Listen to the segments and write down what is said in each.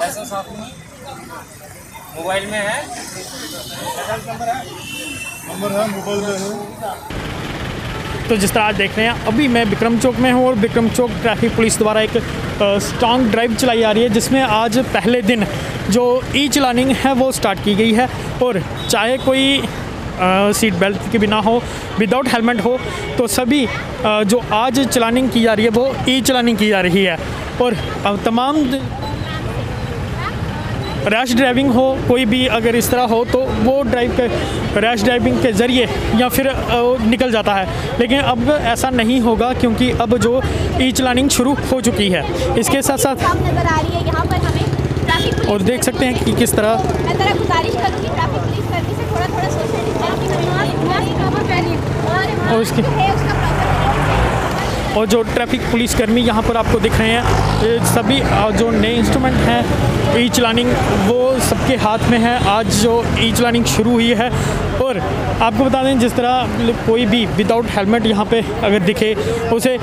ऐसा साथ में मोबाइल में है, नंबर है मोबाइल में है। तो जिस तरह आज देख रहे हैं, अभी मैं विक्रम चौक में हूँ और विक्रम चौक ट्रैफिक पुलिस द्वारा एक स्ट्रॉन्ग ड्राइव चलाई जा रही है, जिसमें आज पहले दिन जो ई चलानिंग है वो स्टार्ट की गई है। और चाहे कोई सीट बेल्ट के बिना हो, विदाउट हेलमेट हो, तो सभी जो आज चलानिंग की जा रही है वो ई चलानिंग की जा रही है। और तमाम रैश ड्राइविंग हो, कोई भी अगर इस तरह हो तो वो रैश ड्राइविंग के ज़रिए या फिर निकल जाता है। लेकिन अब ऐसा नहीं होगा, क्योंकि अब जो ई चलानिंग शुरू हो चुकी है। इसके साथ साथ नजर आ रही है यहाँ पर हमें ट्रैफिक, और देख सकते हैं कि किस तरह मैं तरह गुजारिश करूँगी ट्रैफिक पुलिस कर्मी से थोड़ा सोशल और जो ट्रैफिक पुलिस कर्मी यहाँ पर आपको दिख रहे हैं, ये सभी जो नए इंस्ट्रूमेंट हैं ई चलानिंग वो सबके हाथ में है। आज जो ई चलानिंग शुरू हुई है, और आपको बता दें जिस तरह कोई भी विदाउट हेलमेट यहाँ पे अगर दिखे उसे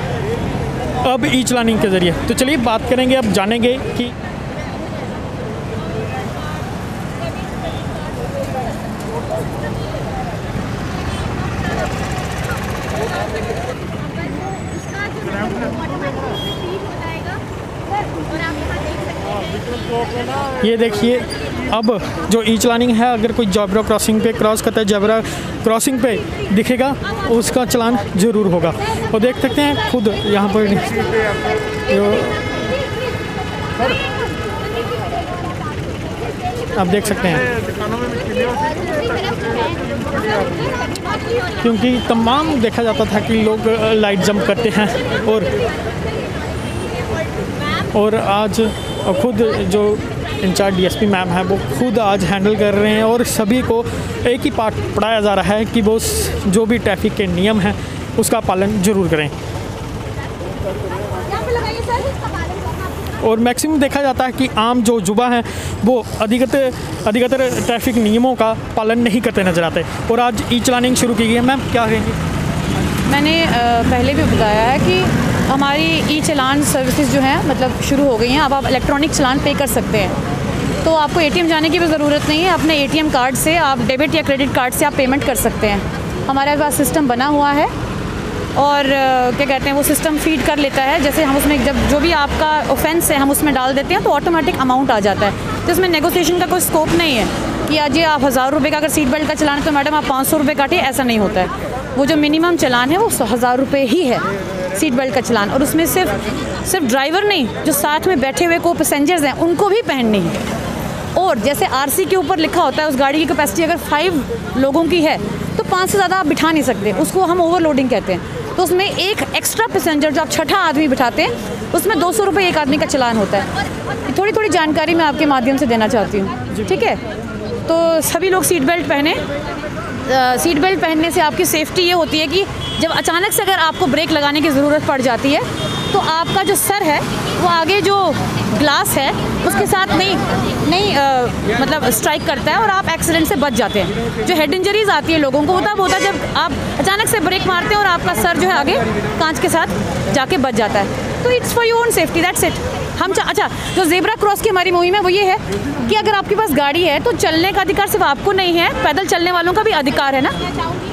अब ई चलानिंग के ज़रिए। तो चलिए बात करेंगे, अब जानेंगे कि ये देखिए, अब जो ई चलानिंग है, अगर कोई जेब्रा क्रॉसिंग पे क्रॉस करता है, जेब्रा क्रॉसिंग पे दिखेगा उसका चालान ज़रूर होगा। और देख सकते हैं खुद यहाँ पर आप देख सकते हैं, क्योंकि तमाम देखा जाता था कि लोग लाइट जंप करते हैं, और आज खुद जो इंचार्ज डीएसपी मैम है वो खुद आज हैंडल कर रहे हैं, और सभी को एक ही पाठ पढ़ाया जा रहा है कि वो जो भी ट्रैफिक के नियम हैं उसका पालन ज़रूर करें। और मैक्सिमम देखा जाता है कि आम जो युवा हैं वो अधिकतर ट्रैफिक नियमों का पालन नहीं करते नजर आते। और आज ई चलानिंग शुरू की गई है। मैम क्या कहेंगी? मैंने पहले भी बताया है कि हमारी ई चलान सर्विसेज जो हैं मतलब शुरू हो गई हैं। अब आप इलेक्ट्रॉनिक चलान पे कर सकते हैं, तो आपको एटीएम जाने की भी ज़रूरत नहीं है। अपने एटीएम कार्ड से आप डेबिट या क्रेडिट कार्ड से आप पेमेंट कर सकते हैं। हमारे पास सिस्टम बना हुआ है, और क्या कहते हैं वो सिस्टम फीड कर लेता है। जैसे हम उसमें जब जो भी आपका ऑफेंस है हम उसमें डाल देते हैं तो ऑटोमेटिक अमाउंट आ जाता है। तो इसमें नेगोशिएशन का कोई स्कोप नहीं है कि आज ये आप 1000 रुपये का अगर सीट बेल्ट का चलान है तो मैडम आप 500 रुपये काटिए, ऐसा नहीं होता है। वो जो मिनिमम चलान है वो 1000 रुपये ही है सीट बेल्ट का चलान। और उसमें सिर्फ ड्राइवर नहीं, जो साथ में बैठे हुए को पैसेंजर्स हैं उनको भी पहननी है। और जैसे आरसी के ऊपर लिखा होता है उस गाड़ी की कैपेसिटी अगर 5 लोगों की है तो 5 से ज़्यादा आप बिठा नहीं सकते, उसको हम ओवरलोडिंग कहते हैं। तो उसमें एक एक्स्ट्रा पैसेंजर जो आप छठा आदमी बिठाते हैं उसमें 200 रुपये एक आदमी का चलान होता है। थोड़ी जानकारी मैं आपके माध्यम से देना चाहती हूँ, ठीक है? तो सभी लोग सीट बेल्ट पहने। सीट बेल्ट पहनने से आपकी सेफ्टी ये होती है कि जब अचानक से अगर आपको ब्रेक लगाने की ज़रूरत पड़ जाती है तो आपका जो सर है वो आगे जो ग्लास है उसके साथ नहीं मतलब स्ट्राइक करता है और आप एक्सीडेंट से बच जाते हैं। जो हेड इंजरीज आती है लोगों को वो तब होता है जब आप अचानक से ब्रेक मारते हैं और आपका सर जो है आगे कांच के साथ जाके बच जाता है। तो it's for your own safety, that's it. अच्छा, जो ज़ेब्रा क्रॉस की हमारी मुहिम है वो ये है कि अगर आपके पास गाड़ी है तो चलने का अधिकार सिर्फ आपको नहीं है, पैदल चलने वालों का भी अधिकार है ना।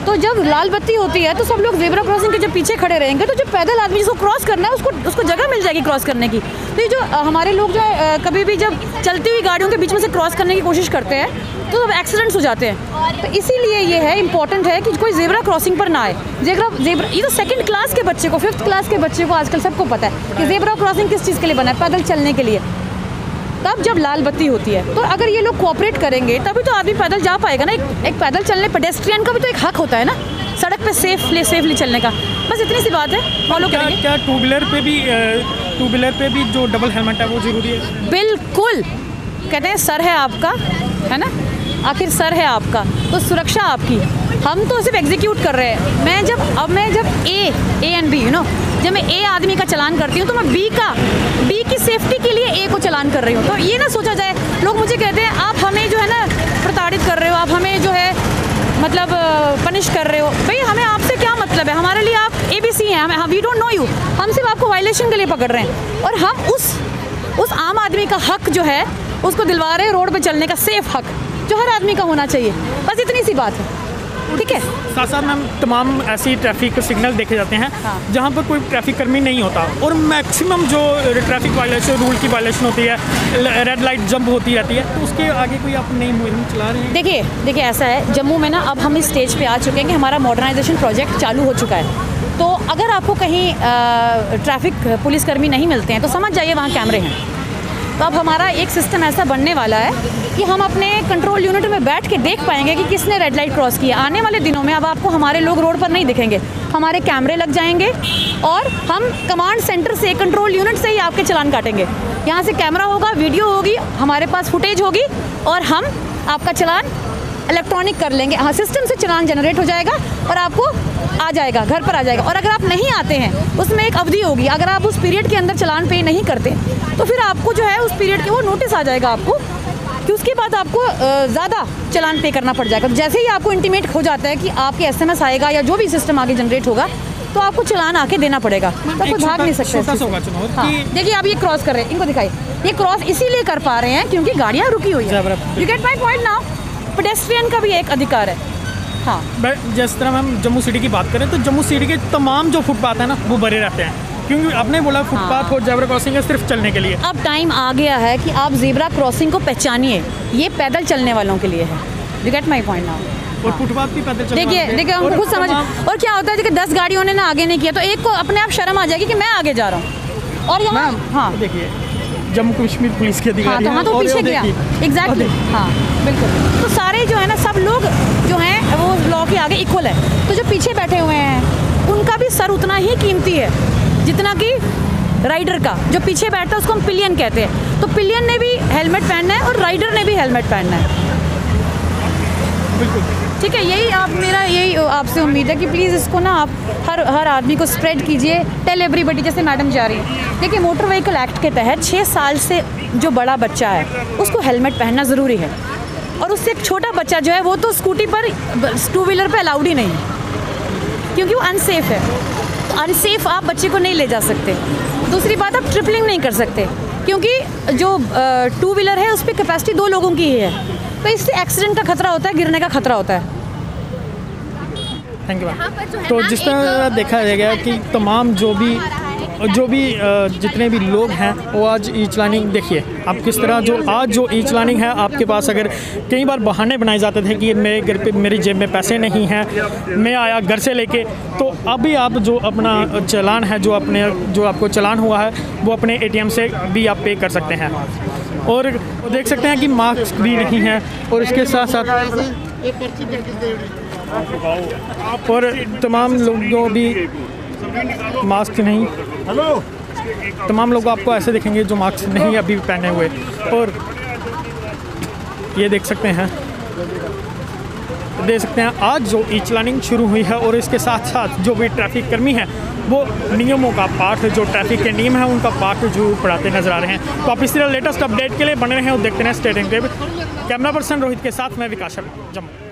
तो जब लाल बत्ती होती है तो सब लोग ज़ेब्रा क्रॉसिंग के जब पीछे खड़े रहेंगे तो जो पैदल आदमी जिसको क्रॉस करना है उसको जगह मिल जाएगी क्रॉस करने की। तो ये जो हमारे लोग जो है कभी भी जब चलती हुई गाड़ियों के बीच में से क्रॉस करने की कोशिश करते हैं तो एक्सीडेंट्स हो जाते हैं। तो इसीलिए ये है इम्पॉर्टेंट है कि कोई ज़ेब्रा क्रॉसिंग पर ना आए। ज़ेब्रा ये तो 2nd क्लास के बच्चे को, 5th क्लास के बच्चे को आजकल सबको पता है कि ज़ेब्रा क्रॉसिंग किस चीज़ के लिए बना है, पैदल चलने के लिए। तब जब लाल बत्ती होती है तो अगर ये लोग कोऑपरेट करेंगे तभी तो आदमी पैदल जा पाएगा ना। एक पैदल चलने पेडेस्ट्रियन का भी तो एक हक होता है ना सड़क पे सेफली चलने का। बस इतनी सी बात है, फॉलो करेंगे। क्या टू व्हीलर पे भी जो डबल हेलमेट है वो ज़रूरी है? बिल्कुल। कहते हैं सर है आपका, है ना, आखिर सर है आपका तो सुरक्षा आपकी। हम तो सिर्फ एग्जीक्यूट कर रहे हैं। मैं जब ए एंड बी जब मैं ए आदमी का चालान करती हूँ तो मैं बी की सेफ्टी के लिए ए को चालान कर रही हूँ। तो ये ना सोचा जाए, लोग मुझे कहते हैं आप हमें जो है ना प्रताड़ित कर रहे हो, आप हमें जो है मतलब पनिश कर रहे हो। भाई हमें आपसे क्या ABCD हैं, हम वी डोंट नो यू, हम सिर्फ आपको वायलेशन के लिए पकड़ रहे हैं और हम उस आम आदमी का हक जो है उसको दिलवा रहे हैं, रोड पे चलने का सेफ हक जो हर आदमी का होना चाहिए, बस इतनी सी बात है। ठीक है, साथ साथ मैम तमाम ऐसी ट्रैफिक सिग्नल देखे जाते हैं जहाँ पर कोई ट्रैफिक कर्मी नहीं होता और मैक्सिमम जो ट्रैफिक वायलेशन, रूल की वायलेशन होती है, रेड लाइट जंप होती रहती है, तो उसके आगे कोई आप नई मुहिम चला रहे हैं? देखिए ऐसा है, जम्मू में ना अब हम इस स्टेज पे आ चुके हैं कि हमारा मॉडर्नाइजेशन प्रोजेक्ट चालू हो चुका है। तो अगर आपको कहीं ट्रैफिक पुलिसकर्मी नहीं मिलते हैं तो समझ जाइए वहाँ कैमरे हैं। तो अब हमारा एक सिस्टम ऐसा बनने वाला है कि हम अपने कंट्रोल यूनिट में बैठ के देख पाएंगे कि किसने रेड लाइट क्रॉस किया। आने वाले दिनों में अब आपको हमारे लोग रोड पर नहीं दिखेंगे, हमारे कैमरे लग जाएंगे और हम कमांड सेंटर से, कंट्रोल यूनिट से ही आपके चालान काटेंगे। यहाँ से कैमरा होगा, वीडियो होगी, हमारे पास फुटेज होगी और हम आपका चालान इलेक्ट्रॉनिक कर लेंगे। हाँ, सिस्टम से चालान जनरेट हो जाएगा और आपको आ जाएगा, घर पर आ जाएगा। और अगर आप नहीं आते हैं उसमें एक अवधि होगी, अगर आप उस पीरियड के अंदर चालान पे नहीं करते तो फिर आपको जो है उस पीरियड के वो नोटिस आ जाएगा आपको कि उसके बाद आपको ज़्यादा चालान पे करना पड़ जाएगा। तो जैसे ही आपको इंटीमेट हो जाता है कि आपके SMS आएगा या जो भी सिस्टम आगे जनरेट होगा तो आपको चालान आके देना पड़ेगा, तो कोई भाग नहीं सकते। हाँ, देखिए आप ये क्रॉस कर रहे हैं, इनको दिखाइए, ये क्रॉस इसीलिए कर पा रहे हैं क्योंकि गाड़ियाँ रुकी हुई है। You get my point now? Pedestrian का भी एक अधिकार है। हाँ, जिस तरह हम जम्मू सिटी की बात करें तो जम्मू सिटी के तमाम जो फुटपाथ है ना वो भरे रहते हैं, क्योंकि आपने बोला फुटपाथ और जेब्रा क्रॉसिंग है सिर्फ चलने के लिए। अब टाइम आ गया है कि आप जेब्रा क्रॉसिंग को पहचानिए, ये पैदल चलने वालों के लिए है। You get my point now? और फुटपाथ भी पैदल चलने वाले हैं। देखिए हमको खुद समझ। और क्या होता है कि 10 गाड़ियों ने ना आगे नहीं किया तो एक को अपने आप शर्म आ जाएगी कि मैं आगे जा रहा हूँ। और यहाँ हाँ देखिए जम्मू कश्मीर पुलिस के अधिकारी हाँ, तो पीछे गया। एग्जैक्टली, हाँ बिल्कुल। तो सारे जो है ना, सब लोग जो हैं वो लॉ के आगे इक्वल है। तो जो पीछे बैठे हुए हैं उनका भी सर उतना ही कीमती है जितना कि राइडर का। जो पीछे बैठता है उसको हम पिलियन कहते हैं। तो पिलियन ने भी हेलमेट पहनना है और राइडर ने भी हेलमेट पहनना है। बिल्कुल ठीक है, यही आपसे उम्मीद है कि प्लीज़ इसको ना आप हर आदमी को स्प्रेड कीजिए, टेल एवरीबडी, जैसे मैडम जा रही है। देखिए मोटर व्हीकल एक्ट के तहत 6 साल से जो बड़ा बच्चा है उसको हेलमेट पहनना ज़रूरी है और उससे एक छोटा बच्चा जो है वो तो स्कूटी पर, 2 व्हीलर पर अलाउड ही नहीं है क्योंकि वो अनसेफ है। तो अनसेफ आप बच्चे को नहीं ले जा सकते। दूसरी बात, आप ट्रिपलिंग नहीं कर सकते क्योंकि जो 2 व्हीलर है उस पर कैपेसिटी 2 लोगों की ही है, तो इससे एक्सीडेंट का खतरा होता है, गिरने का खतरा होता है। Thank you ma'am. तो जिस तरह देखा जाएगा कि तमाम जो भी जितने भी लोग हैं वो आज ई चलानिंग, देखिए आप किस तरह जो ई चलानिंग है आपके पास, अगर कई बार बहाने बनाए जाते थे कि मेरे घर पे मेरी जेब में पैसे नहीं हैं, मैं आया घर से लेके, तो अभी आप जो अपना चालान है, जो आपको चालान हुआ है वो अपने ATM से भी आप पे कर सकते हैं। और देख सकते हैं कि मास्क भी नहीं है और इसके साथ साथ और तमाम लोगों भी मास्क नहीं, तमाम लोग आपको ऐसे देखेंगे जो मास्क नहीं अभी पहने हुए। और ये देख सकते हैं आज जो ई चलानिंग शुरू हुई है और इसके साथ साथ जो भी ट्रैफिक कर्मी हैं वो नियमों का पाठ, जो ट्रैफिक के नियम हैं उनका पाठ जरूर पढ़ाते नजर आ रहे हैं। तो आप इस तरह लेटेस्ट अपडेट के लिए बने रहें और देखते रहें state and camera person Rohit के साथ मैं विकास शर्मा, जम्मू।